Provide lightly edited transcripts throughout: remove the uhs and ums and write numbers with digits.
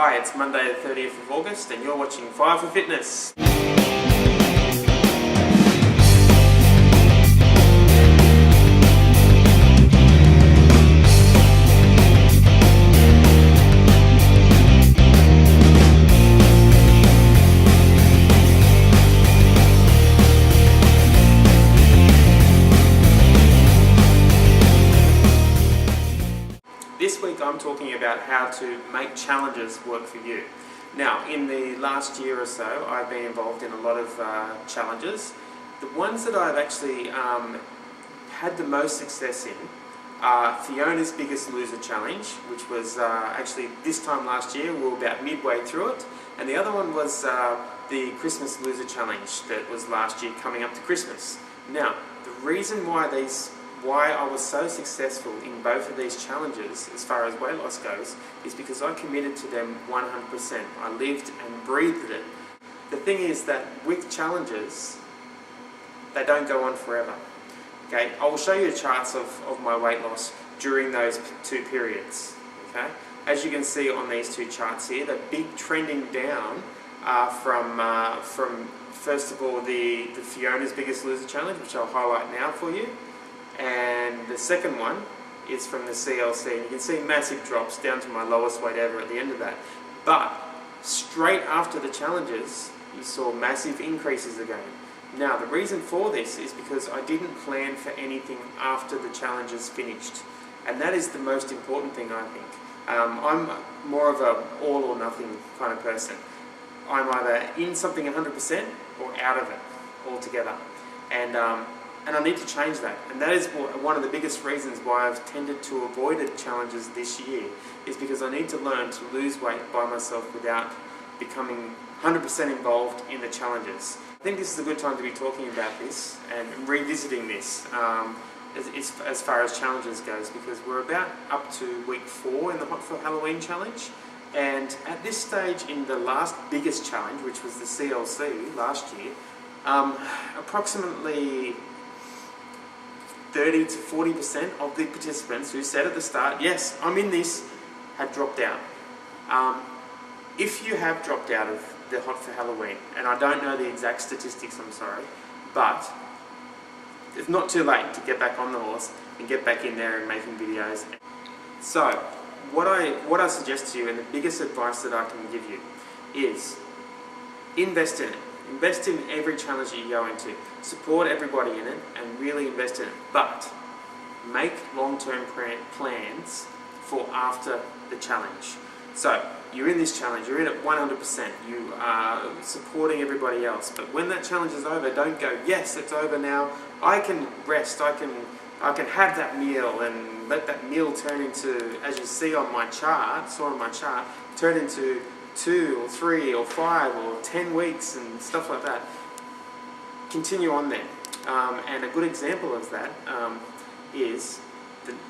Hi, it's Monday the 30th of August and you're watching Five4Fitness. This week I'm talking about how to make challenges work for you. Now, in the last year or so, I've been involved in a lot of challenges. The ones that I've actually had the most success in are Fiona's Biggest Loser Challenge, which was actually this time last year. We were about midway through it. And the other one was the Christmas Loser Challenge that was last year coming up to Christmas. Now, the reason why I was so successful in both of these challenges as far as weight loss goes is because I committed to them 100%. I lived and breathed it. The thing is that with challenges, they don't go on forever. Okay, I will show you charts of my weight loss during those two periods. Okay, as you can see on these two charts here, the big trending down are from first of all the Fiona's Biggest Loser Challenge, which I'll highlight now for you. And the second one is from the CLC, and you can see massive drops down to my lowest weight ever at the end of that. But straight after the challenges, you saw massive increases again. Now, the reason for this is because I didn't plan for anything after the challenges finished. And that is the most important thing, I think. I'm more of a all or nothing kind of person. I'm either in something 100% or out of it altogether. And I need to change that. And that is one of the biggest reasons why I've tended to avoid challenges this year, is because I need to learn to lose weight by myself without becoming 100% involved in the challenges. I think this is a good time to be talking about this and revisiting this as far as challenges goes, because we're about up to week 4 in the Hot for Halloween challenge. And at this stage in the last biggest challenge, which was the CLC last year, approximately 30 to 40% of the participants who said at the start, yes, I'm in this, had dropped out. If you have dropped out of the Hot for Halloween, and I don't know the exact statistics, I'm sorry, but it's not too late to get back on the horse and get back in there and making videos. So, what I suggest to you, and the biggest advice that I can give you, is invest in it. Invest in every challenge that you go into. Support everybody in it and really invest in it. But make long-term plans for after the challenge. So you're in this challenge, you're in it 100%. You are supporting everybody else. But when that challenge is over, don't go, yes, it's over now. I can rest. I can have that meal and let that meal turn into, as you see on my chart, turn into 2 or 3 or 5 or 10 weeks and stuff like that. Continue on there. And a good example of that is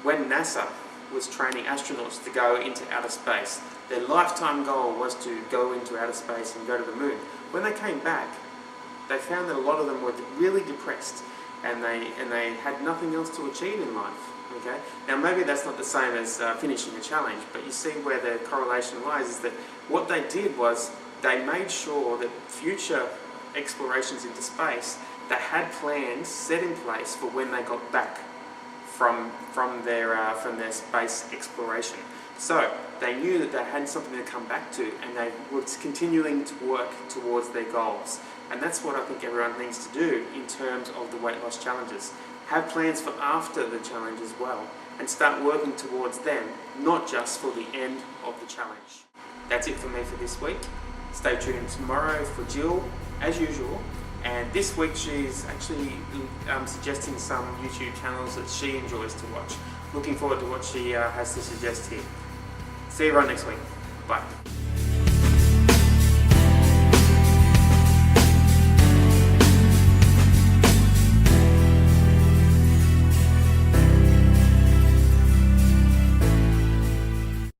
when NASA was training astronauts to go into outer space. Their lifetime goal was to go into outer space and go to the moon. When they came back, they found that a lot of them were really depressed and they had nothing else to achieve in life. Okay? Now maybe that's not the same as finishing a challenge, but you see where the correlation lies, is that what they did was they made sure that future explorations into space, they had plans set in place for when they got back from their space exploration. So they knew that they had something to come back to, and they were continuing to work towards their goals. And that's what I think everyone needs to do in terms of the weight loss challenges. Have plans for after the challenge as well, and start working towards them, not just for the end of the challenge. That's it for me for this week. Stay tuned tomorrow for Jill, as usual. And this week she's actually suggesting some YouTube channels that she enjoys to watch. Looking forward to what she has to suggest here. See you right next week. Bye.